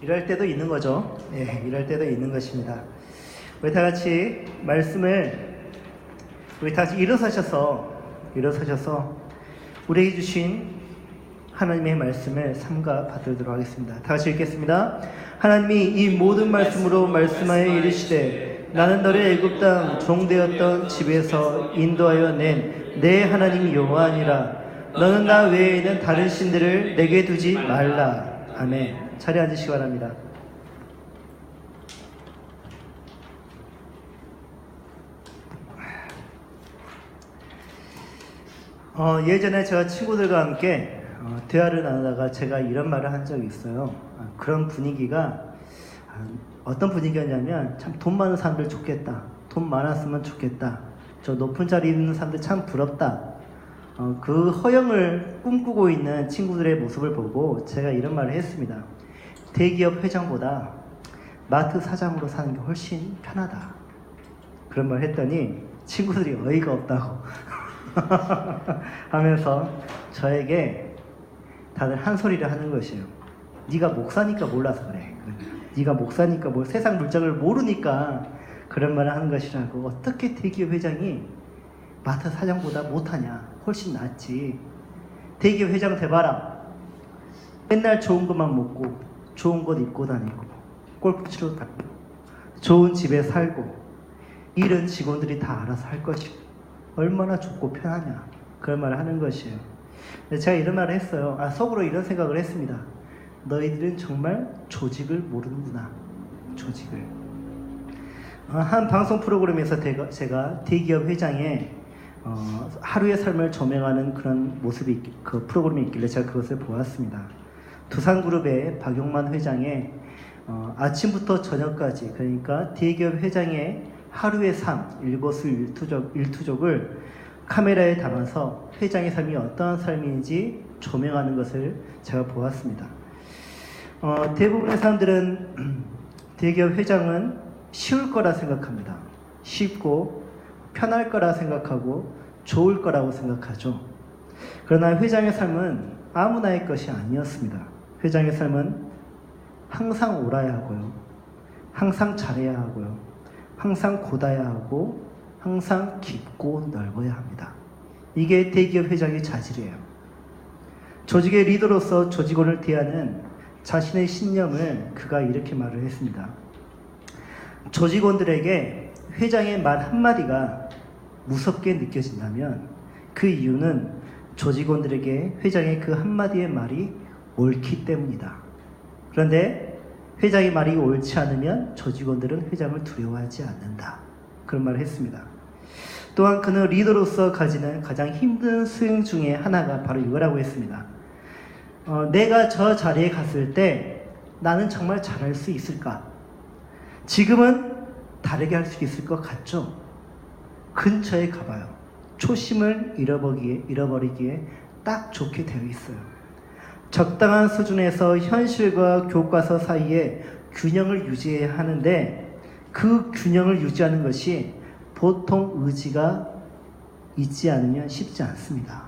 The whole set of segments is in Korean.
이럴 때도 있는 거죠. 예, 이럴 때도 있는 것입니다. 우리 다 같이 말씀을 우리 다 같이 일어서셔서 우리에게 주신 하나님의 말씀을 삼가 받도록 하겠습니다. 다 같이 읽겠습니다. 하나님이 이 모든 말씀으로 말씀하여 이르시되 나는 너를 애굽 땅 종되었던 집에서 인도하여 낸 내 하나님 여호와니라. 너는 나 외에는 다른 신들을 내게 두지 말라. 아멘. 자리에 앉으시기 바랍니다. 예전에 제가 친구들과 함께 대화를 나누다가 제가 이런 말을 한 적이 있어요. 그런 분위기가 어떤 분위기였냐면, 참 돈 많은 사람들 좋겠다, 돈 많았으면 좋겠다, 저 높은 자리에 있는 사람들 참 부럽다. 그 허영을 꿈꾸고 있는 친구들의 모습을 보고 제가 이런 말을 했습니다. 대기업 회장보다 마트 사장으로 사는 게 훨씬 편하다. 그런 말을 했더니 친구들이 어이가 없다고 하면서 저에게 다들 한 소리를 하는 것이에요. 네가 목사니까 몰라서 그래. 네가 목사니까 세상 물정을 모르니까 그런 말을 하는 것이라고. 어떻게 대기업 회장이 마트 사장보다 못하냐? 훨씬 낫지. 대기업 회장 돼봐라. 맨날 좋은 것만 먹고 좋은 곳 입고 다니고 골프 치러 다니고 좋은 집에 살고 일은 직원들이 다 알아서 할 것이고 얼마나 좋고 편하냐. 그런 말을 하는 것이에요. 제가 이런 말을 했어요. 속으로 이런 생각을 했습니다. 너희들은 정말 조직을 모르는구나. 조직을. 한 방송 프로그램에서 제가 대기업 회장의 하루의 삶을 조명하는 그런 모습이 그 프로그램이 있길래 제가 그것을 보았습니다. 두산그룹의 박용만 회장의 아침부터 저녁까지, 그러니까 대기업 회장의 하루의 삶, 일거수일투족을 카메라에 담아서 회장의 삶이 어떠한 삶인지 조명하는 것을 제가 보았습니다. 대부분의 사람들은 대기업 회장은 쉬울 거라 생각합니다. 쉽고 편할 거라 생각하고 좋을 거라고 생각하죠. 그러나 회장의 삶은 아무나의 것이 아니었습니다. 회장의 삶은 항상 옳아야 하고요, 항상 잘해야 하고요, 항상 곧아야 하고 항상 깊고 넓어야 합니다. 이게 대기업 회장의 자질이에요. 조직의 리더로서 조직원을 대하는 자신의 신념을 그가 이렇게 말을 했습니다. 조직원들에게 회장의 말 한마디가 무섭게 느껴진다면 그 이유는 조직원들에게 회장의 그 한마디의 말이 옳기 때문이다. 그런데 회장의 말이 옳지 않으면 조직원들은 회장을 두려워하지 않는다. 그런 말을 했습니다. 또한 그는 리더로서 가지는 가장 힘든 수행 중에 하나가 바로 이거라고 했습니다. 내가 저 자리에 갔을 때 나는 정말 잘할 수 있을까? 지금은 다르게 할 수 있을 것 같죠? 근처에 가봐요. 초심을 잃어버리기에 딱 좋게 되어 있어요. 적당한 수준에서 현실과 교과서 사이에 균형을 유지해야 하는데 그 균형을 유지하는 것이 보통 의지가 있지 않으면 쉽지 않습니다.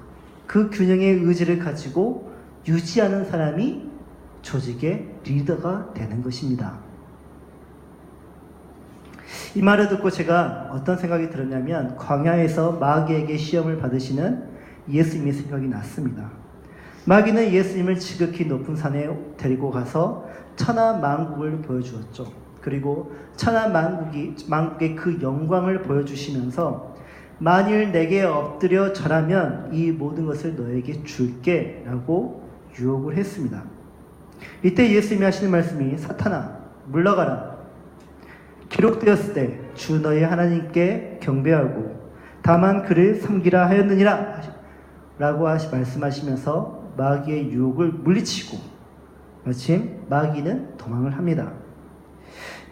그 균형의 의지를 가지고 유지하는 사람이 조직의 리더가 되는 것입니다. 이 말을 듣고 제가 어떤 생각이 들었냐면, 광야에서 마귀에게 시험을 받으시는 예수님의 생각이 났습니다. 마귀는 예수님을 지극히 높은 산에 데리고 가서 천하만국을 보여주었죠. 그리고 천하만국의 그 영광을 보여주시면서 만일 내게 엎드려 절하면 이 모든 것을 너에게 줄게 라고 유혹을 했습니다. 이때 예수님이 하시는 말씀이, 사탄아 물러가라. 기록되었을 때 주 너희 하나님께 경배하고 다만 그를 섬기라 하였느니라 라고 말씀하시면서 마귀의 유혹을 물리치고 마침 마귀는 도망을 합니다.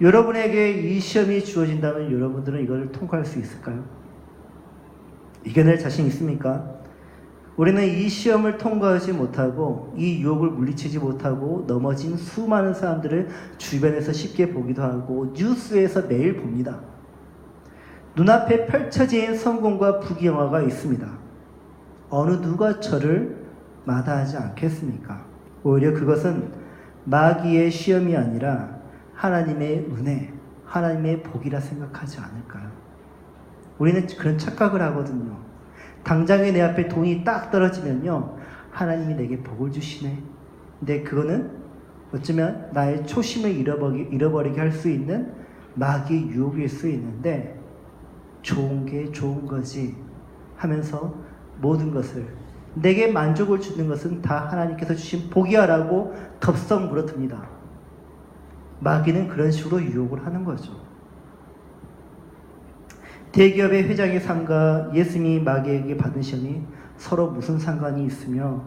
여러분에게 이 시험이 주어진다면 여러분들은 이걸 통과할 수 있을까요? 이겨낼 자신 있습니까? 우리는 이 시험을 통과하지 못하고 이 유혹을 물리치지 못하고 넘어진 수많은 사람들을 주변에서 쉽게 보기도 하고 뉴스에서 매일 봅니다. 눈앞에 펼쳐진 성공과 부귀영화가 있습니다. 어느 누가 저를 마다하지 않겠습니까? 오히려 그것은 마귀의 시험이 아니라 하나님의 은혜, 하나님의 복이라 생각하지 않을까요? 우리는 그런 착각을 하거든요. 당장에 내 앞에 돈이 딱 떨어지면요, 하나님이 내게 복을 주시네. 근데 그거는 어쩌면 나의 초심을 잃어버리게 할 수 있는 마귀의 유혹일 수 있는데, 좋은 게 좋은 거지 하면서 모든 것을, 내게 만족을 주는 것은 다 하나님께서 주신 복이야 라고 덥석 물어듭니다. 마귀는 그런 식으로 유혹을 하는 거죠. 대기업의 회장의 삶과 예수님이 마귀에게 받은 시험이 서로 무슨 상관이 있으며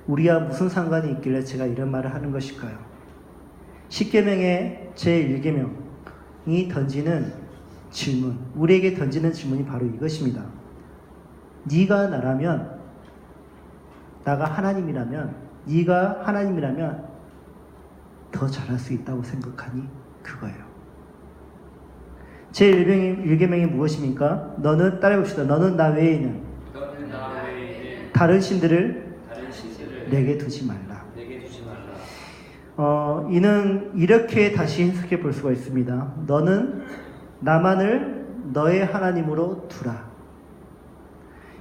우리와 무슨 상관이 있길래 제가 이런 말을 하는 것일까요? 십계명의 제1계명이 던지는 질문, 우리에게 던지는 질문이 바로 이것입니다. 네가 나라면, 나가 하나님이라면, 네가 하나님이라면 더 잘할 수 있다고 생각하니? 그거예요. 제1계명이 무엇입니까? 너는, 따라해봅시다. 너는 나 외에는 다른 신들을 내게 두지 말라. 이는 이렇게 다시 해석해 볼 수가 있습니다. 너는 나만을 너의 하나님으로 두라.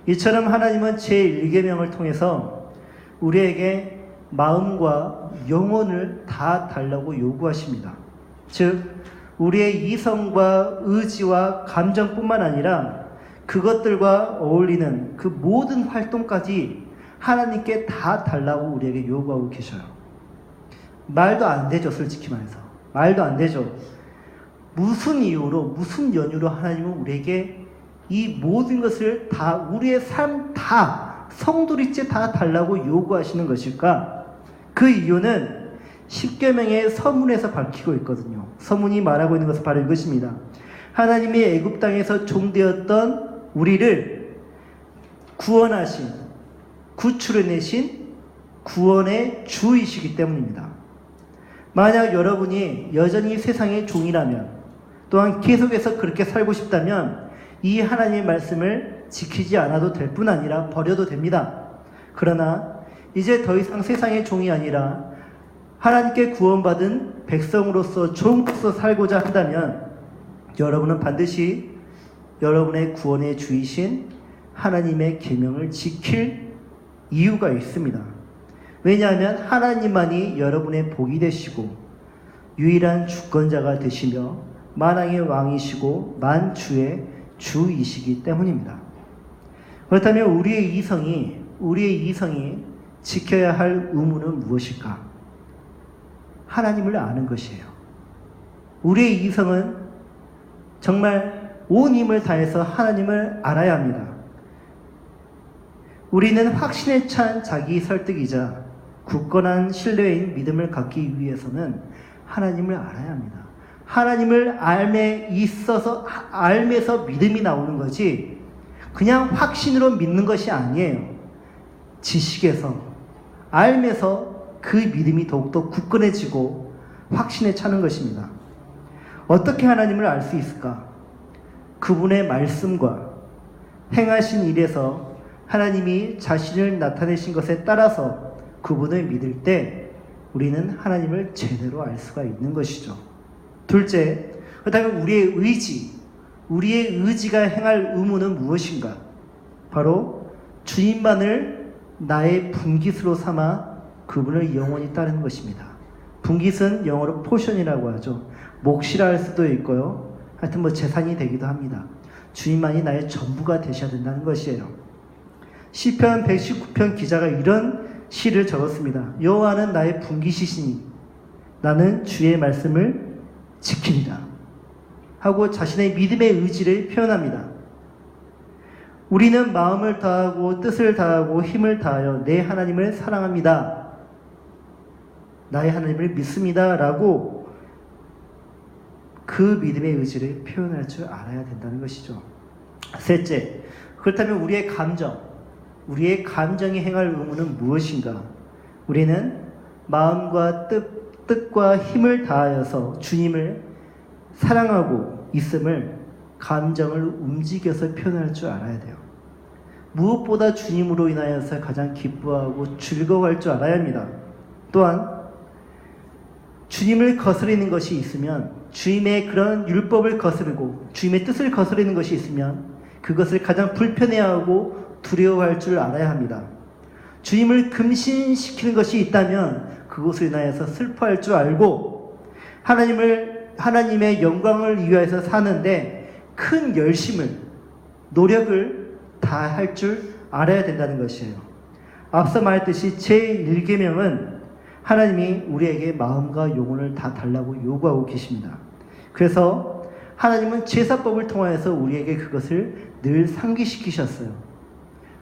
이처럼 하나님은 제1계명을 통해서 우리에게 마음과 영혼을 다 달라고 요구하십니다. 즉 우리의 이성과 의지와 감정뿐만 아니라 그것들과 어울리는 그 모든 활동까지 하나님께 다 달라고 우리에게 요구하고 계셔요. 말도 안 되죠. 솔직히 말해서 말도 안 되죠. 무슨 이유로, 무슨 연유로 하나님은 우리에게 이 모든 것을 다, 우리의 삶 다, 성도리째 다 달라고 요구하시는 것일까? 그 이유는 십계명의 서문에서 밝히고 있거든요. 서문이 말하고 있는 것은 바로 이것입니다. 하나님이 애굽 땅에서 종되었던 우리를 구원하신, 구출해내신 구원의 주이시기 때문입니다. 만약 여러분이 여전히 세상의 종이라면, 또한 계속해서 그렇게 살고 싶다면 이 하나님의 말씀을 지키지 않아도 될 뿐 아니라 버려도 됩니다. 그러나 이제 더 이상 세상의 종이 아니라 하나님께 구원받은 백성으로서, 종으로서 살고자 한다면 여러분은 반드시 여러분의 구원의 주이신 하나님의 계명을 지킬 이유가 있습니다. 왜냐하면 하나님만이 여러분의 복이 되시고 유일한 주권자가 되시며 만왕의 왕이시고 만주의 주이시기 때문입니다. 그렇다면 우리의 이성이 지켜야 할 의무는 무엇일까? 하나님을 아는 것이에요. 우리의 이성은 정말 온 힘을 다해서 하나님을 알아야 합니다. 우리는 확신에 찬 자기 설득이자 굳건한 신뢰인 믿음을 갖기 위해서는 하나님을 알아야 합니다. 하나님을 알면서 믿음이 나오는 거지 그냥 확신으로 믿는 것이 아니에요. 지식에서, 알면서 그 믿음이 더욱더 굳건해지고 확신에 차는 것입니다. 어떻게 하나님을 알 수 있을까? 그분의 말씀과 행하신 일에서 하나님이 자신을 나타내신 것에 따라서 그분을 믿을 때 우리는 하나님을 제대로 알 수가 있는 것이죠. 둘째, 그렇다면 우리의 의지가 행할 의무는 무엇인가? 바로 주님만을 나의 분깃으로 삼아 그분을 영원히 따르는 것입니다. 분깃은 영어로 포션이라고 하죠. 몫이라 할 수도 있고요. 하여튼 재산이 되기도 합니다. 주님만이 나의 전부가 되셔야 된다는 것이에요. 시편 119편 기자가 이런 시를 적었습니다. 여호와는 나의 분깃이시니 나는 주의 말씀을 지키리라 하고 자신의 믿음의 의지를 표현합니다. 우리는 마음을 다하고 뜻을 다하고 힘을 다하여 내 하나님을 사랑합니다. 나의 하나님을 믿습니다. 라고 그 믿음의 의지를 표현할 줄 알아야 된다는 것이죠. 셋째, 그렇다면 우리의 감정이 행할 의무는 무엇인가? 우리는 마음과 뜻과 힘을 다하여서 주님을 사랑하고 있음을 감정을 움직여서 표현할 줄 알아야 돼요. 무엇보다 주님으로 인하여서 가장 기뻐하고 즐거워할 줄 알아야 합니다. 또한 주님을 거스르는 것이 있으면, 주님의 그런 율법을 거스르고 주님의 뜻을 거스르는 것이 있으면 그것을 가장 불편해하고 두려워할 줄 알아야 합니다. 주님을 금신시키는 것이 있다면 그것을 인하여서 슬퍼할 줄 알고 하나님의 영광을 위하여서 사는데 큰 열심을, 노력을 다할 줄 알아야 된다는 것이에요. 앞서 말했듯이 제1계명은 하나님이 우리에게 마음과 영혼을 다 달라고 요구하고 계십니다. 그래서 하나님은 제사법을 통하여서 우리에게 그것을 늘 상기시키셨어요.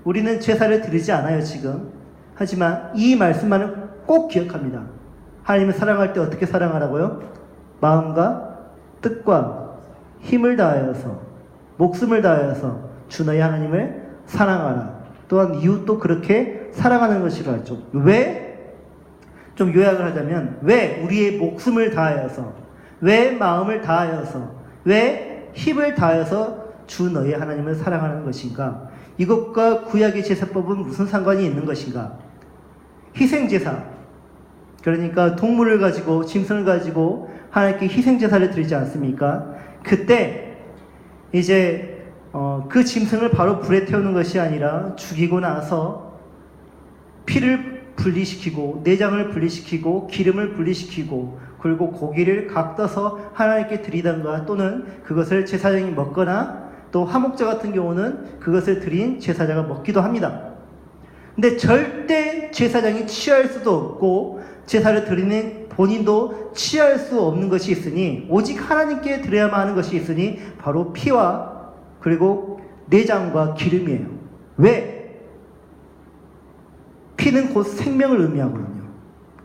우리는 제사를 드리지 않아요, 지금. 하지만 이 말씀만은 꼭 기억합니다. 하나님을 사랑할 때 어떻게 사랑하라고요? 마음과 뜻과 힘을 다하여서, 목숨을 다하여서 주 너희 하나님을 사랑하라. 또한 이웃도 그렇게 사랑하는 것이라 하죠. 왜? 좀 요약을 하자면, 왜 우리의 목숨을 다하여서, 왜 마음을 다하여서, 왜 힘을 다하여서 주 너희 하나님을 사랑하는 것인가? 이것과 구약의 제사법은 무슨 상관이 있는 것인가? 희생제사, 그러니까 동물을 가지고, 짐승을 가지고 하나님께 희생제사를 드리지 않습니까? 그때 이제 그 짐승을 바로 불에 태우는 것이 아니라 죽이고 나서 피를 분리시키고 내장을 분리시키고 기름을 분리시키고 그리고 고기를 각떠서 하나님께 드리던가, 또는 그것을 제사장이 먹거나, 또 화목제 같은 경우는 그것을 드린 제사자가 먹기도 합니다. 근데 절대 제사장이 취할 수도 없고 제사를 드리는 본인도 취할 수 없는 것이 있으니, 오직 하나님께 드려야만 하는 것이 있으니 바로 피와 그리고 내장과 기름이에요. 왜? 피는 곧 생명을 의미하거든요.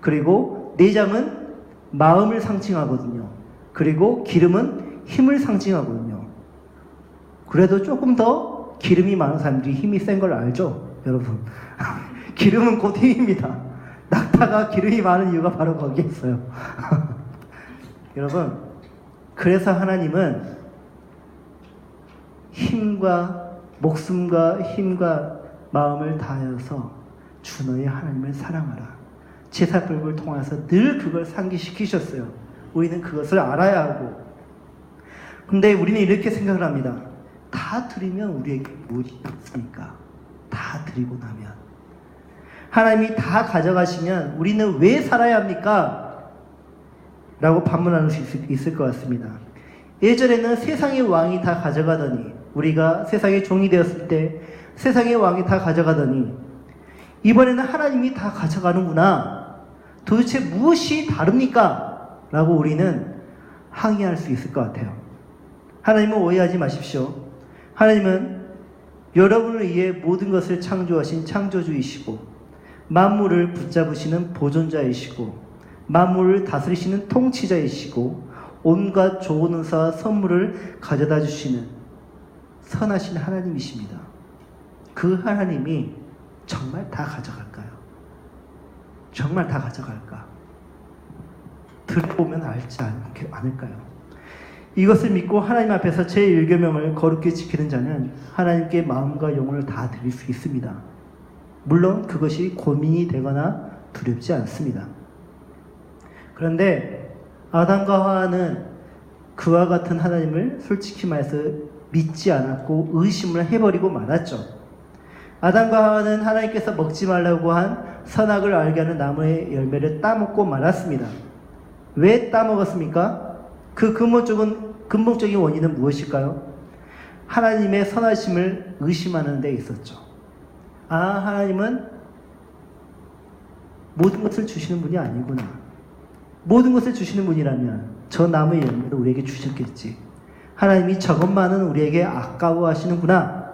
그리고 내장은 마음을 상징하거든요. 그리고 기름은 힘을 상징하거든요. 그래도 조금 더 기름이 많은 사람들이 힘이 센 걸 알죠, 여러분? 기름은 곧 힘입니다. 낙타가 기름이 많은 이유가 바로 거기에 있어요. 여러분, 그래서 하나님은 힘과 목숨과 힘과 마음을 다하여서 주 너희 하나님을 사랑하라. 제사법을 통해서 늘 그걸 상기시키셨어요. 우리는 그것을 알아야 하고. 근데 우리는 이렇게 생각을 합니다. 다 드리면 우리에게 무엇이 있습니까? 다 드리고 나면, 하나님이 다 가져가시면 우리는 왜 살아야 합니까? 라고 반문하는 수 있을 것 같습니다. 예전에는 세상의 왕이 다 가져가더니, 우리가 세상의 종이 되었을 때 세상의 왕이 다 가져가더니, 이번에는 하나님이 다 가져가는구나. 도대체 무엇이 다릅니까? 라고 우리는 항의할 수 있을 것 같아요. 하나님은 오해하지 마십시오. 하나님은 여러분을 위해 모든 것을 창조하신 창조주이시고, 만물을 붙잡으시는 보존자이시고, 만물을 다스리시는 통치자이시고, 온갖 좋은 은사와 선물을 가져다 주시는 선하신 하나님이십니다. 그 하나님이 정말 다 가져갈까요? 정말 다 가져갈까? 들어보면 알지 않을까요? 이것을 믿고 하나님 앞에서 제1계명을 거룩히 지키는 자는 하나님께 마음과 영혼을 다 드릴 수 있습니다. 물론 그것이 고민이 되거나 두렵지 않습니다. 그런데 아담과 하와는 그와 같은 하나님을 솔직히 말해서 믿지 않았고 의심을 해버리고 말았죠. 아담과 하와는 하나님께서 먹지 말라고 한 선악을 알게 하는 나무의 열매를 따먹고 말았습니다. 왜 따먹었습니까? 그 근본적인 원인은 무엇일까요? 하나님의 선하심을 의심하는 데 있었죠. 하나님은 모든 것을 주시는 분이 아니구나. 모든 것을 주시는 분이라면 저 나무의 열매를 우리에게 주셨겠지. 하나님이 저것만은 우리에게 아까워하시는구나.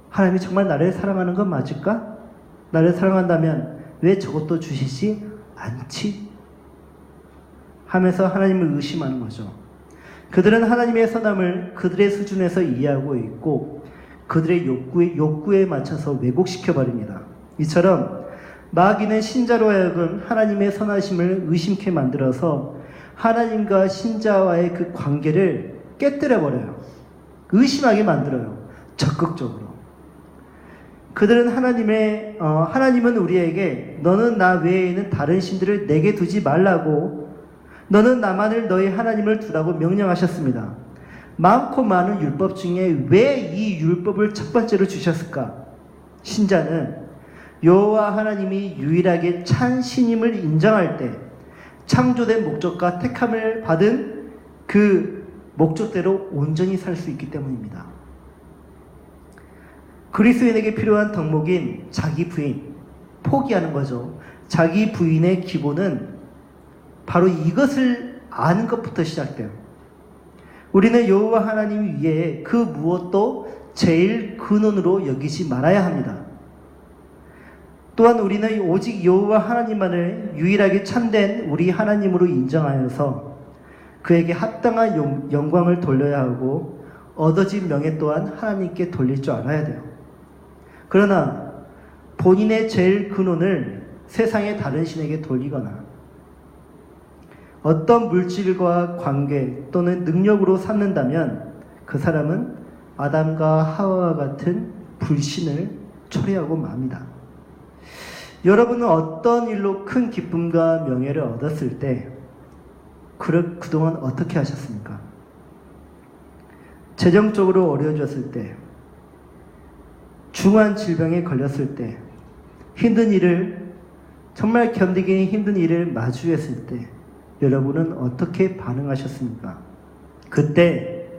하나님이 정말 나를 사랑하는 건 맞을까? 나를 사랑한다면 왜 저것도 주시지 않지? 하면서 하나님을 의심하는 거죠. 그들은 하나님의 선함을 그들의 수준에서 이해하고 있고 그들의 욕구에 맞춰서 왜곡시켜버립니다. 이처럼 마귀는 신자로 하여금 하나님의 선하심을 의심케 만들어서 하나님과 신자와의 그 관계를 깨뜨려버려요. 의심하게 만들어요. 적극적으로. 그들은 하나님은 우리에게 너는 나 외에는 다른 신들을 내게 두지 말라고 너는 나만을 너희 하나님을 두라고 명령하셨습니다. 많고 많은 율법 중에 왜 이 율법을 첫 번째로 주셨을까? 신자는 여호와 하나님이 유일하게 참 신임을 인정할 때 창조된 목적과 택함을 받은 그 목적대로 온전히 살 수 있기 때문입니다. 그리스도인에게 필요한 덕목인 자기 부인, 포기하는 거죠. 자기 부인의 기본은 바로 이것을 아는 것부터 시작돼요. 우리는 여호와 하나님 위에 그 무엇도 제일 근원으로 여기지 말아야 합니다. 또한 우리는 오직 여호와 하나님만을 유일하게 참된 우리 하나님으로 인정하여서 그에게 합당한 영광을 돌려야 하고 얻어진 명예 또한 하나님께 돌릴 줄 알아야 돼요. 그러나 본인의 제일 근원을 세상의 다른 신에게 돌리거나 어떤 물질과 관계 또는 능력으로 삼는다면 그 사람은 아담과 하와와 같은 불신을 초래하고 맙니다. 여러분은 어떤 일로 큰 기쁨과 명예를 얻었을 때 그동안 어떻게 하셨습니까? 재정적으로 어려워졌을 때, 중한 질병에 걸렸을 때, 정말 견디기 힘든 일을 마주했을 때 여러분은 어떻게 반응하셨습니까? 그때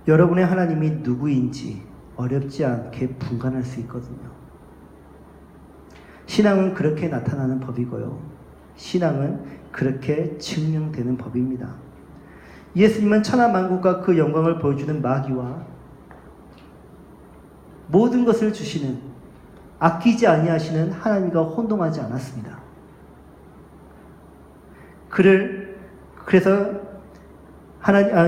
여러분의 하나님이 누구인지 어렵지 않게 분간할 수 있거든요. 신앙은 그렇게 나타나는 법이고요. 신앙은 그렇게 증명되는 법입니다. 예수님은 천하만국과 그 영광을 보여주는 마귀와 모든 것을 주시는 아끼지 아니하시는 하나님과 혼동하지 않았습니다. 그래서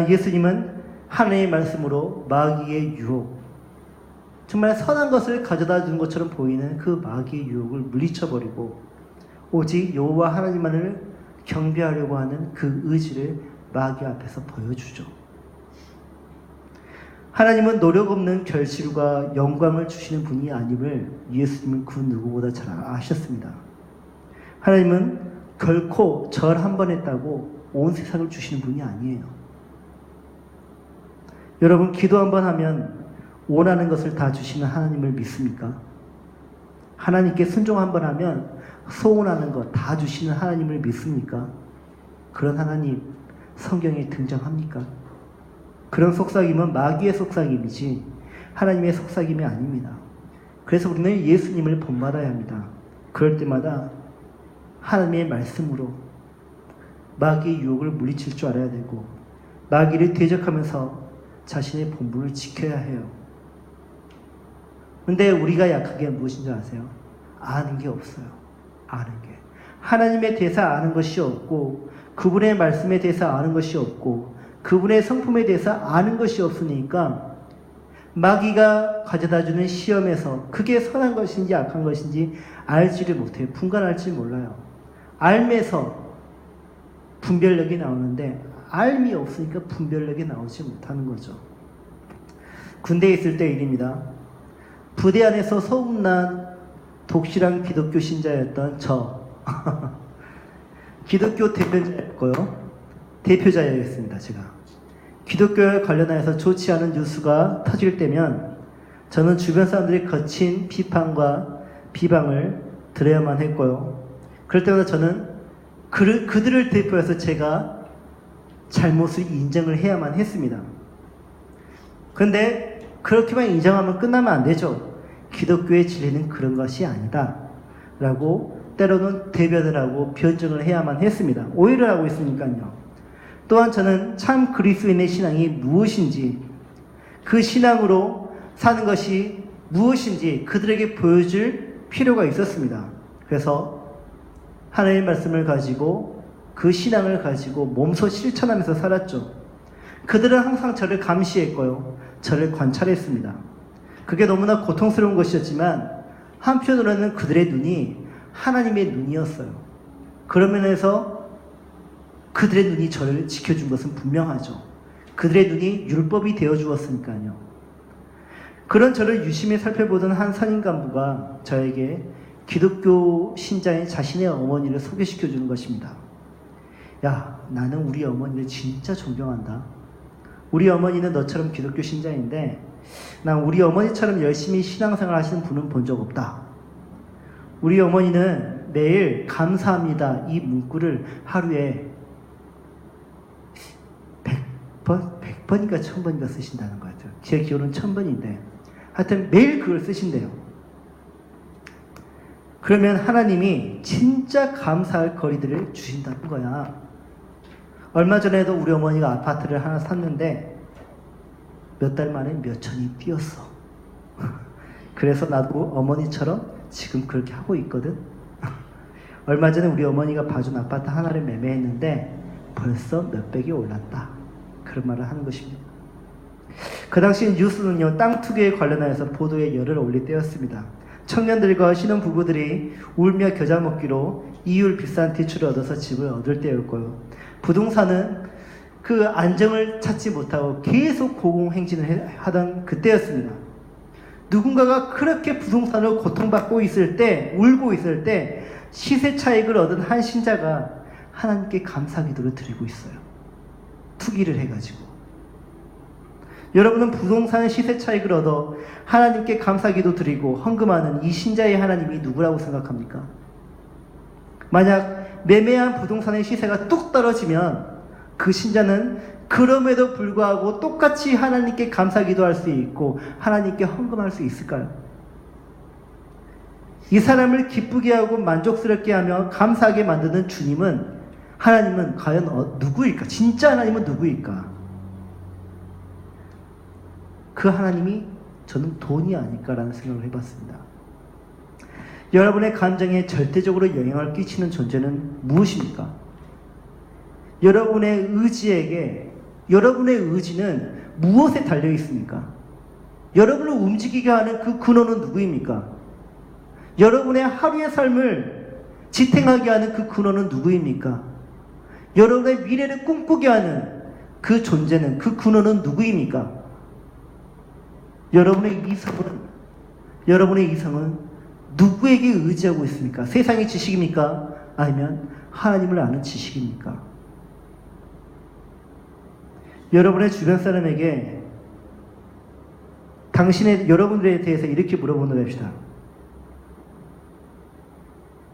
예수님은 하나님의 말씀으로 마귀의 유혹, 정말 선한 것을 가져다 준 것처럼 보이는 그 마귀의 유혹을 물리쳐버리고 오직 여호와 하나님만을 경배하려고 하는 그 의지를 마귀 앞에서 보여주죠. 하나님은 노력 없는 결실과 영광을 주시는 분이 아님을 예수님은 그 누구보다 잘 아셨습니다. 하나님은 결코 절 한 번 했다고 온 세상을 주시는 분이 아니에요. 여러분, 기도 한 번 하면 원하는 것을 다 주시는 하나님을 믿습니까? 하나님께 순종 한 번 하면 소원하는 것 다 주시는 하나님을 믿습니까? 그런 하나님 성경에 등장합니까? 그런 속삭임은 마귀의 속삭임이지 하나님의 속삭임이 아닙니다. 그래서 우리는 예수님을 본받아야 합니다. 그럴 때마다 하나님의 말씀으로 마귀의 유혹을 물리칠 줄 알아야 되고 마귀를 대적하면서 자신의 본분을 지켜야 해요. 근데 우리가 약한 게 무엇인지 아세요? 아는 게 없어요. 아는 게. 하나님에 대해서 아는 것이 없고 그분의 말씀에 대해서 아는 것이 없고 그분의 성품에 대해서 아는 것이 없으니까 마귀가 가져다주는 시험에서 그게 선한 것인지 악한 것인지 알지를 못해요. 분간할지 몰라요. 알면서 분별력이 나오는데 알미 없으니까 분별력이 나오지 못하는 거죠. 군대에 있을 때 일입니다. 부대 안에서 소문난 독실한 기독교 신자였던 저 기독교 대표자였습니다. 제가 기독교에 관련해서 좋지 않은 뉴스가 터질 때면 저는 주변 사람들이 거친 비판과 비방을 들어야만 했고요. 그럴 때마다 저는 그들을 대표해서 제가 잘못을 인정을 해야만 했습니다. 그런데 그렇게만 인정하면 끝나면 안 되죠. 기독교의 진리는 그런 것이 아니다 라고 때로는 대변을 하고 변증을 해야만 했습니다. 오해를 하고 있으니까요. 또한 저는 참 그리스도인의 신앙이 무엇인지, 그 신앙으로 사는 것이 무엇인지 그들에게 보여줄 필요가 있었습니다. 그래서 하나님의 말씀을 가지고 그 신앙을 가지고 몸소 실천하면서 살았죠. 그들은 항상 저를 감시했고요. 저를 관찰했습니다. 그게 너무나 고통스러운 것이었지만 한편으로는 그들의 눈이 하나님의 눈이었어요. 그런 면에서 그들의 눈이 저를 지켜준 것은 분명하죠. 그들의 눈이 율법이 되어 주었으니까요. 그런 저를 유심히 살펴보던 한 선임 간부가 저에게 기독교 신자인 자신의 어머니를 소개시켜 주는 것입니다. 야, 나는 우리 어머니를 진짜 존경한다. 우리 어머니는 너처럼 기독교 신자인데 난 우리 어머니처럼 열심히 신앙생활 하시는 분은 본 적 없다. 우리 어머니는 매일 감사합니다 이 문구를 하루에 100번인가 1000번인가 쓰신다는 것 같아요. 제 기호는 1000번인데 하여튼 매일 그걸 쓰신대요. 그러면 하나님이 진짜 감사할 거리들을 주신다는 거야. 얼마 전에도 우리 어머니가 아파트를 하나 샀는데 몇 달 만에 몇천이 뛰었어. 그래서 나도 어머니처럼 지금 그렇게 하고 있거든. 얼마 전에 우리 어머니가 봐준 아파트 하나를 매매했는데 벌써 몇백이 올랐다. 그런 말을 하는 것입니다. 그 당시 뉴스는요, 땅 투기에 관련하여서 보도에 열을 올릴 때였습니다. 청년들과 신혼부부들이 울며 겨자 먹기로 이율 비싼 대출을 얻어서 집을 얻을 때였고요. 부동산은 그 안정을 찾지 못하고 계속 고공행진을 하던 그때였습니다. 누군가가 그렇게 부동산으로 고통받고 있을 때, 울고 있을 때 시세 차익을 얻은 한 신자가 하나님께 감사 기도를 드리고 있어요. 투기를 해가지고. 여러분은 부동산의 시세 차익을 얻어 하나님께 감사 기도 드리고 헌금하는 이 신자의 하나님이 누구라고 생각합니까? 만약 매매한 부동산의 시세가 뚝 떨어지면 그 신자는 그럼에도 불구하고 똑같이 하나님께 감사 기도할 수 있고 하나님께 헌금할 수 있을까요? 이 사람을 기쁘게 하고 만족스럽게 하며 감사하게 만드는 주님은, 하나님은 과연 누구일까? 진짜 하나님은 누구일까? 그 하나님이 저는 돈이 아닐까라는 생각을 해봤습니다. 여러분의 감정에 절대적으로 영향을 끼치는 존재는 무엇입니까? 여러분의 의지에게, 여러분의 의지는 무엇에 달려 있습니까? 여러분을 움직이게 하는 그 근원은 누구입니까? 여러분의 하루의 삶을 지탱하게 하는 그 근원은 누구입니까? 여러분의 미래를 꿈꾸게 하는 그 존재는, 그 근원은 누구입니까? 여러분의 이성은 누구에게 의지하고 있습니까? 세상의 지식입니까? 아니면 하나님을 아는 지식입니까? 여러분의 주변 사람에게 여러분들에 대해서 이렇게 물어본다고 합시다.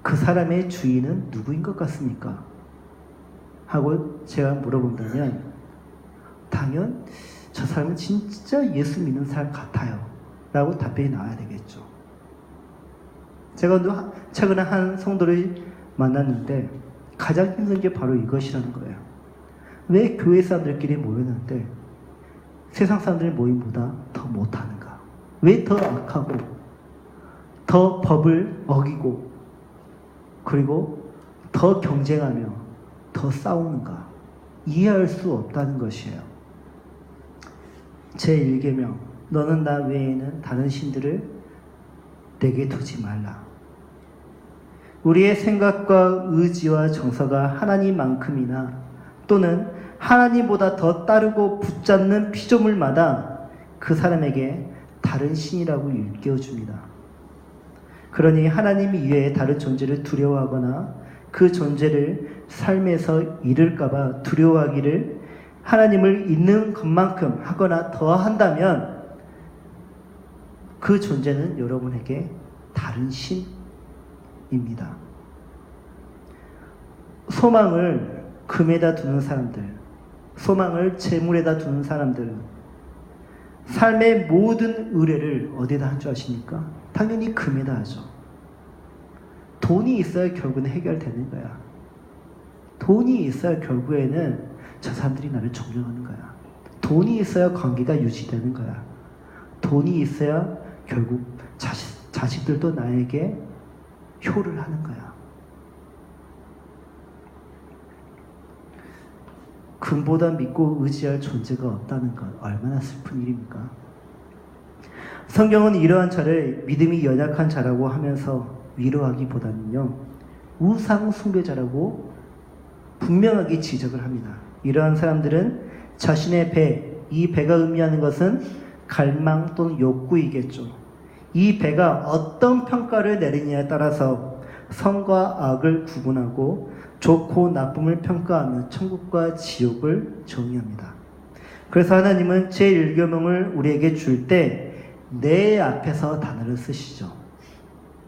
그 사람의 주인은 누구인 것 같습니까? 하고 제가 물어본다면 당연 저 사람은 진짜 예수 믿는 사람 같아요 라고 답변이 나와야 되겠죠. 제가 최근에 한 성도를 만났는데 가장 힘든 게 바로 이것이라는 거예요. 왜 교회 사람들끼리 모였는데 세상 사람들의 모임보다 더 못하는가? 왜 더 악하고 더 법을 어기고 그리고 더 경쟁하며 더 싸우는가? 이해할 수 없다는 것이에요. 제1계명, 너는 나 외에는 다른 신들을 내게 두지 말라. 우리의 생각과 의지와 정서가 하나님만큼이나 또는 하나님보다 더 따르고 붙잡는 피조물마다 그 사람에게 다른 신이라고 일깨워줍니다. 그러니 하나님 이외에 다른 존재를 두려워하거나 그 존재를 삶에서 잃을까봐 두려워하기를 하나님을 있는 것만큼 하거나 더 한다면 그 존재는 여러분에게 다른 신입니다. 소망을 금에다 두는 사람들, 소망을 재물에다 두는 사람들은 삶의 모든 의뢰를 어디에다 한 줄 아십니까? 당연히 금에다 하죠. 돈이 있어야 결국은 해결되는 거야. 돈이 있어야 결국에는 저 사람들이 나를 존경하는 거야. 돈이 있어야 관계가 유지되는 거야. 돈이 있어야 결국 자식들도 나에게 효를 하는 거야. 금보다 믿고 의지할 존재가 없다는 것, 얼마나 슬픈 일입니까? 성경은 이러한 자를 믿음이 연약한 자라고 하면서 위로하기보다는요, 우상 숭배자라고 분명하게 지적을 합니다. 이러한 사람들은 자신의 배, 이 배가 의미하는 것은 갈망 또는 욕구이겠죠. 이 배가 어떤 평가를 내리냐에 따라서 선과 악을 구분하고 좋고 나쁨을 평가하며 천국과 지옥을 정의합니다. 그래서 하나님은 제1계명을 우리에게 줄 때 내 앞에서 단어를 쓰시죠.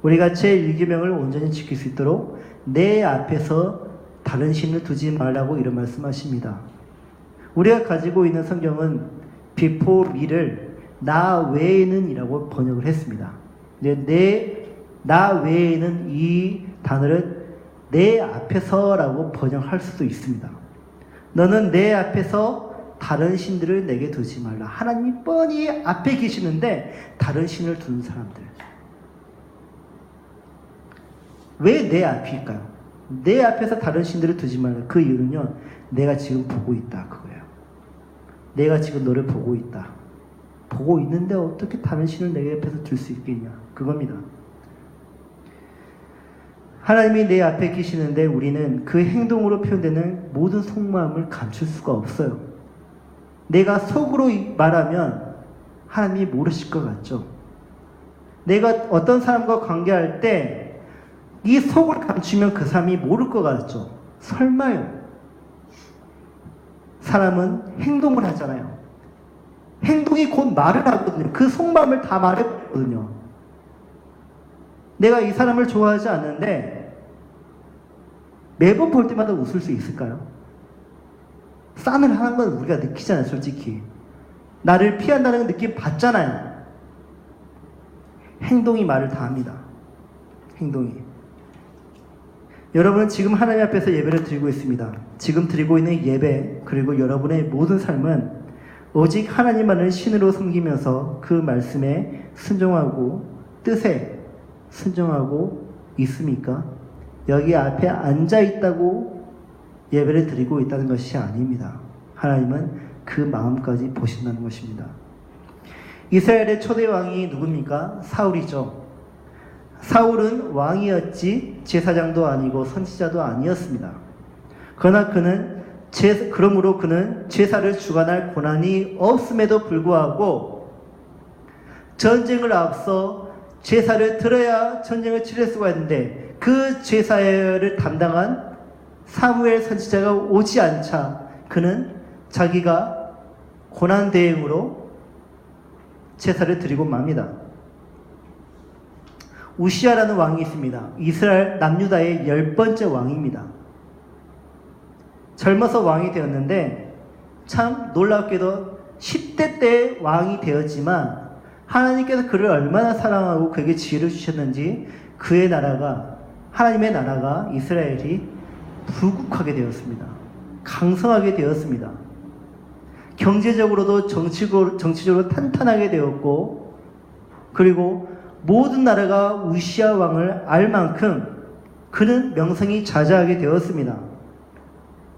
우리가 제1계명을 온전히 지킬 수 있도록 내 앞에서 다른 신을 두지 말라고 이런 말씀하십니다. 우리가 가지고 있는 성경은 before me를 나 외에는 이라고 번역을 했습니다. 나 외에는 이 단어를 내 앞에서라고 번역할 수도 있습니다. 너는 내 앞에서 다른 신들을 내게 두지 말라. 하나님이 뻔히 앞에 계시는데 다른 신을 두는 사람들. 왜 내 앞일까요? 내 앞에서 다른 신들을 두지 말라. 그 이유는요, 내가 지금 보고 있다 그거예요. 내가 지금 너를 보고 있다. 보고 있는데 어떻게 다른 신을 내 앞에서 둘 수 있겠냐, 그겁니다. 하나님이 내 앞에 계시는데 우리는 그 행동으로 표현되는 모든 속마음을 감출 수가 없어요. 내가 속으로 말하면 하나님이 모르실 것 같죠. 내가 어떤 사람과 관계할 때 이 속을 감추면 그 사람이 모를 것 같죠. 설마요. 사람은 행동을 하잖아요. 행동이 곧 말을 하거든요. 그 속마음을 다 말해버리거든요. 내가 이 사람을 좋아하지 않는데 매번 볼 때마다 웃을 수 있을까요? 싸늘 하는 건 우리가 느끼잖아요, 솔직히. 나를 피한다는 느낌 받잖아요. 행동이 말을 다 합니다. 행동이. 여러분은 지금 하나님 앞에서 예배를 드리고 있습니다. 지금 드리고 있는 예배, 그리고 여러분의 모든 삶은 오직 하나님만을 신으로 섬기면서 그 말씀에 순종하고 뜻에 순종하고 있습니까? 여기 앞에 앉아 있다고 예배를 드리고 있다는 것이 아닙니다. 하나님은 그 마음까지 보신다는 것입니다. 이스라엘의 초대 왕이 누굽니까? 사울이죠. 사울은 왕이었지 제사장도 아니고 선지자도 아니었습니다. 그러나 그러므로 그는 제사를 주관할 권한이 없음에도 불구하고 전쟁을 앞서 제사를 드려야 전쟁을 치를 수가 있는데 그 제사를 담당한 사무엘 선지자가 오지 않자 그는 자기가 고난 대행으로 제사를 드리고 맙니다. 우시아라는 왕이 있습니다. 이스라엘 남유다의 10번째 왕입니다. 젊어서 왕이 되었는데 참 놀랍게도 10대 때 왕이 되었지만 하나님께서 그를 얼마나 사랑하고 그에게 지혜를 주셨는지 그의 나라가, 하나님의 나라가, 이스라엘이 불국하게 되었습니다. 강성하게 되었습니다. 경제적으로도 정치적으로 탄탄하게 되었고, 그리고 모든 나라가 우시아 왕을 알 만큼 그는 명성이 자자하게 되었습니다.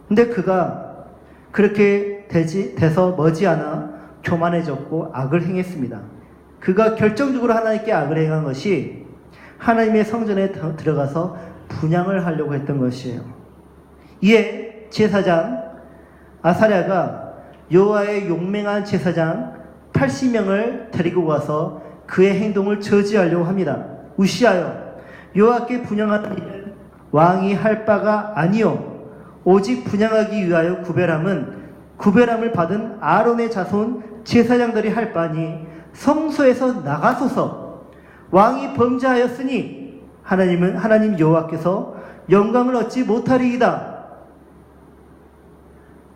근데 그가 그렇게 돼서 머지않아 교만해졌고 악을 행했습니다. 그가 결정적으로 하나님께 악을 행한 것이 하나님의 성전에 들어가서 분향을 하려고 했던 것이에요. 이에 제사장 아사랴가 여호와의 용맹한 제사장 80명을 데리고 가서 그의 행동을 저지하려고 합니다. 우시아여, 여호와께 분향하는 일은 왕이 할 바가 아니요 오직 분향하기 위하여 구별함을 받은 아론의 자손 제사장들이 할 바니 성소에서 나가소서. 왕이 범죄하였으니 하나님 여호와께서 영광을 얻지 못하리이다.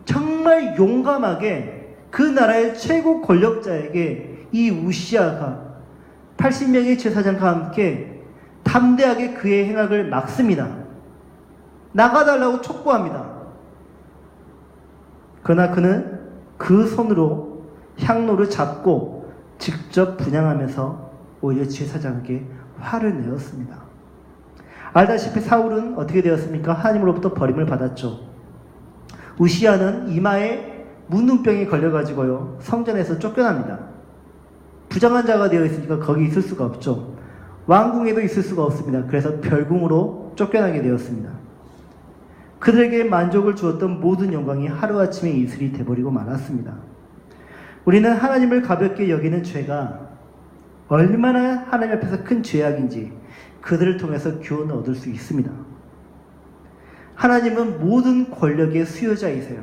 정말 용감하게 그 나라의 최고 권력자에게 이 우시아가 80명의 제사장과 함께 담대하게 그의 행악을 막습니다. 나가달라고 촉구합니다. 그러나 그는 그 손으로 향로를 잡고 직접 분향하면서 오히려 제사장에게 화를 내었습니다. 알다시피 사울은 어떻게 되었습니까? 하나님으로부터 버림을 받았죠. 우시아는 이마에 문둥병이 걸려가지고요, 성전에서 쫓겨납니다. 부정한 자가 되어 있으니까 거기 있을 수가 없죠. 왕궁에도 있을 수가 없습니다. 그래서 별궁으로 쫓겨나게 되었습니다. 그들에게 만족을 주었던 모든 영광이 하루아침에 이슬이 돼버리고 말았습니다. 우리는 하나님을 가볍게 여기는 죄가 얼마나 하나님 앞에서 큰 죄악인지 그들을 통해서 교훈을 얻을 수 있습니다. 하나님은 모든 권력의 수요자이세요.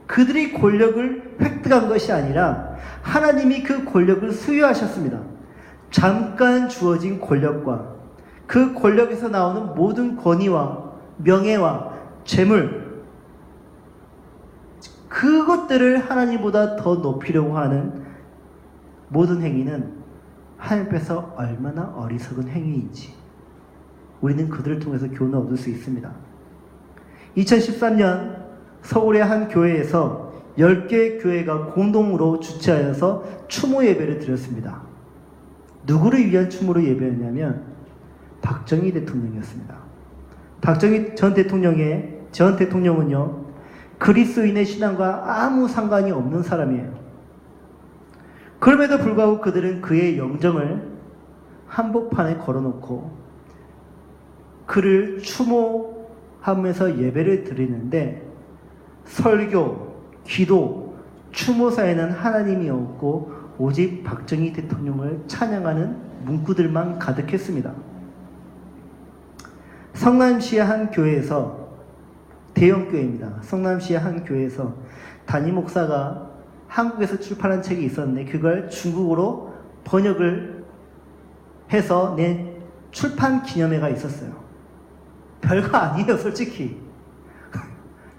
그들이 권력을 획득한 것이 아니라 하나님이 그 권력을 수요하셨습니다. 잠깐 주어진 권력과 그 권력에서 나오는 모든 권위와 명예와 재물, 그것들을 하나님보다 더 높이려고 하는 모든 행위는 하나님께서 얼마나 어리석은 행위인지 우리는 그들을 통해서 교훈을 얻을 수 있습니다. 2013년 서울의 한 교회에서 10개의 교회가 공동으로 주최하여서 추모 예배를 드렸습니다. 누구를 위한 추모로 예배였냐면 박정희 대통령이었습니다. 박정희 전 대통령은요, 그리스도인의 신앙과 아무 상관이 없는 사람이에요. 그럼에도 불구하고 그들은 그의 영정을 한복판에 걸어놓고 그를 추모하면서 예배를 드리는데 설교, 기도, 추모사에는 하나님이 없고 오직 박정희 대통령을 찬양하는 문구들만 가득했습니다. 성남시의 한 교회에서, 대형교회입니다. 성남시의 한 교회에서 담임 목사가 한국에서 출판한 책이 있었는데 그걸 중국어로 번역을 해서 낸 출판 기념회가 있었어요. 별거 아니에요, 솔직히.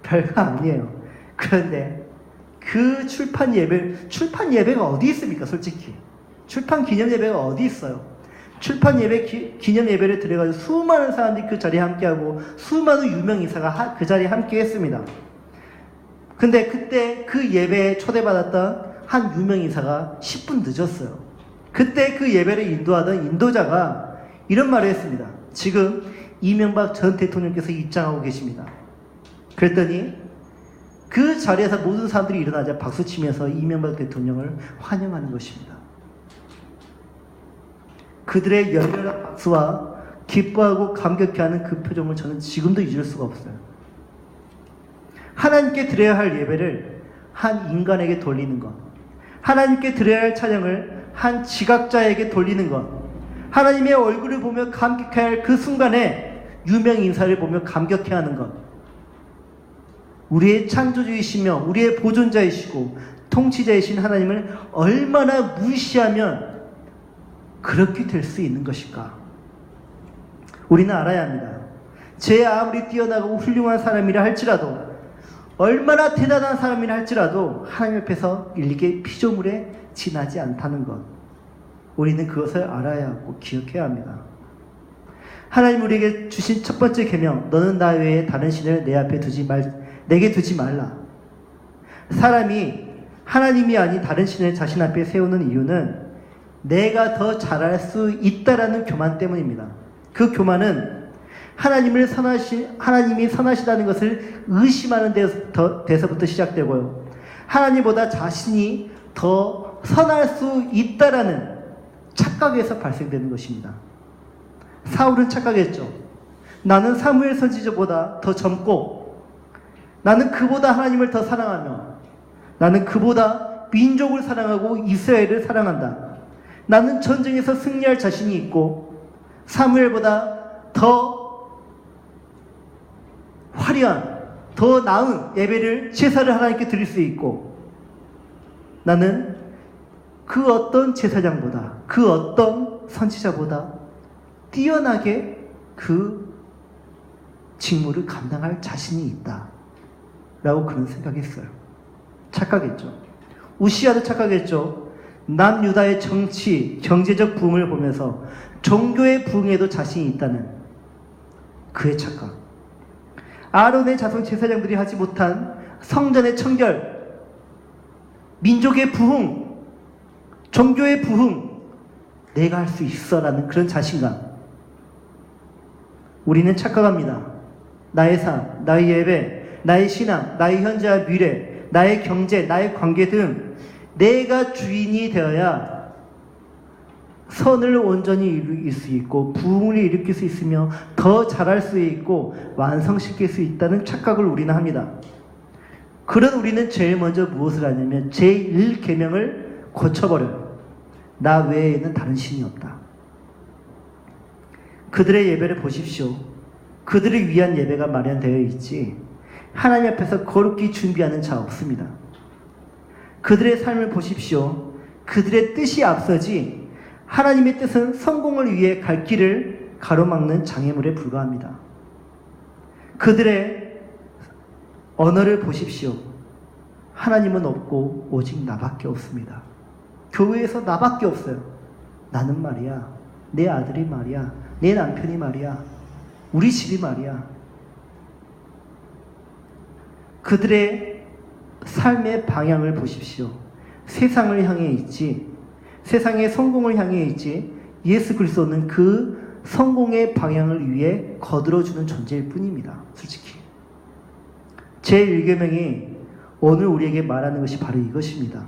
별거 아니에요. 그런데 그 출판 예배가 어디 있습니까, 솔직히? 출판 기념 예배가 어디 있어요? 출판 예배, 기념 예배를 드려가지고 수많은 사람들이 그 자리에 함께하고 수많은 유명 인사가 그 자리에 함께 했습니다. 근데 그때 그 예배에 초대받았던 한 유명 인사가 10분 늦었어요. 그때 그 예배를 인도하던 인도자가 이런 말을 했습니다. 지금 이명박 전 대통령께서 입장하고 계십니다. 그랬더니 그 자리에서 모든 사람들이 일어나자 박수치면서 이명박 대통령을 환영하는 것입니다. 그들의 열렬한 박수와 기뻐하고 감격해하는 그 표정을 저는 지금도 잊을 수가 없어요. 하나님께 드려야 할 예배를 한 인간에게 돌리는 것, 하나님께 드려야 할 찬양을 한 지각자에게 돌리는 것, 하나님의 얼굴을 보며 감격해야 할 그 순간에 유명 인사를 보며 감격해하는 것, 우리의 창조주이시며 우리의 보존자이시고 통치자이신 하나님을 얼마나 무시하면 그렇게 될 수 있는 것일까? 우리는 알아야 합니다. 제 아무리 뛰어나고 훌륭한 사람이라 할지라도, 얼마나 대단한 사람이라 할지라도 하나님 앞에서 일개 피조물에 지나지 않다는 것, 우리는 그것을 알아야 하고 기억해야 합니다. 하나님 우리에게 주신 첫 번째 계명, 너는 나 외에 다른 신을 내 앞에 내게 두지 말라. 사람이 하나님이 아닌 다른 신을 자신 앞에 세우는 이유는 내가 더 잘할 수 있다라는 교만 때문입니다. 그 교만은 하나님이 선하시다는 것을 의심하는 데서부터 시작되고요. 하나님보다 자신이 더 선할 수 있다라는 착각에서 발생되는 것입니다. 사울은 착각했죠. 나는 사무엘 선지자보다 더 젊고, 나는 그보다 하나님을 더 사랑하며, 나는 그보다 민족을 사랑하고 이스라엘을 사랑한다. 나는 전쟁에서 승리할 자신이 있고 사무엘보다 더 화려한, 더 나은 예배를, 제사를 하나님께 드릴 수 있고, 나는 그 어떤 제사장보다, 그 어떤 선지자보다 뛰어나게 그 직무를 감당할 자신이 있다 라고 그런 생각했어요. 착각했죠. 우시야도 착각했죠. 남유다의 정치, 경제적 부흥을 보면서 종교의 부흥에도 자신이 있다는 그의 착각. 아론의 자손 제사장들이 하지 못한 성전의 청결, 민족의 부흥, 종교의 부흥, 내가 할 수 있어라는 그런 자신감. 우리는 착각합니다. 나의 삶, 나의 예배, 나의 신앙, 나의 현재와 미래, 나의 경제, 나의 관계 등 내가 주인이 되어야 선을 온전히 이룰 수 있고 부흥을 일으킬 수 있으며 더 잘할 수 있고 완성시킬 수 있다는 착각을 우리는 합니다. 그런 우리는 제일 먼저 무엇을 하냐면 제1계명을 고쳐버려요. 나 외에는 다른 신이 없다. 그들의 예배를 보십시오. 그들을 위한 예배가 마련되어 있지 하나님 앞에서 거룩히 준비하는 자 없습니다. 그들의 삶을 보십시오. 그들의 뜻이 앞서지 하나님의 뜻은 성공을 위해 갈 길을 가로막는 장애물에 불과합니다. 그들의 언어를 보십시오. 하나님은 없고 오직 나밖에 없습니다. 교회에서 나밖에 없어요. 나는 말이야, 내 아들이 말이야, 내 남편이 말이야, 우리 집이 말이야. 그들의 삶의 방향을 보십시오. 세상을 향해 있지, 세상의 성공을 향해 있지, 예수 그리스도는 그 성공의 방향을 위해 거들어주는 존재일 뿐입니다. 솔직히 제1계명이 오늘 우리에게 말하는 것이 바로 이것입니다.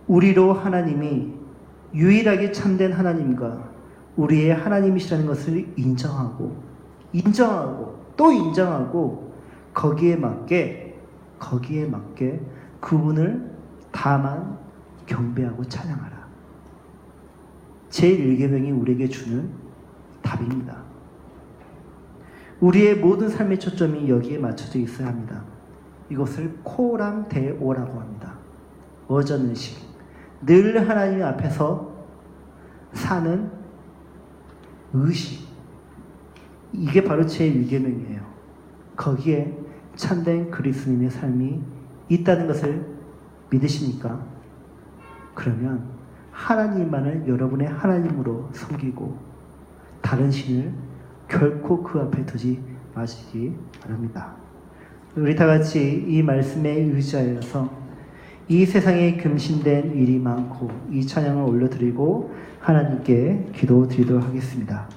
우리로 하나님이 유일하게 참된 하나님과 우리의 하나님이시라는 것을 인정하고 또 인정하고 거기에 맞게 그분을 다만 경배하고 찬양하라. 제1계명이 우리에게 주는 답입니다. 우리의 모든 삶의 초점이 여기에 맞춰져 있어야 합니다. 이것을 코람 데오라고 합니다. 어전의식. 늘 하나님 앞에서 사는 의식. 이게 바로 제1계명이에요. 거기에 참된 그리스도인의 삶이 있다는 것을 믿으십니까? 그러면 하나님만을 여러분의 하나님으로 섬기고 다른 신을 결코 그 앞에 두지 마시기 바랍니다. 우리 다 같이 이 말씀에 의지하여서 이 세상에 금신된 일이 많고 이 찬양을 올려드리고 하나님께 기도드리도록 하겠습니다.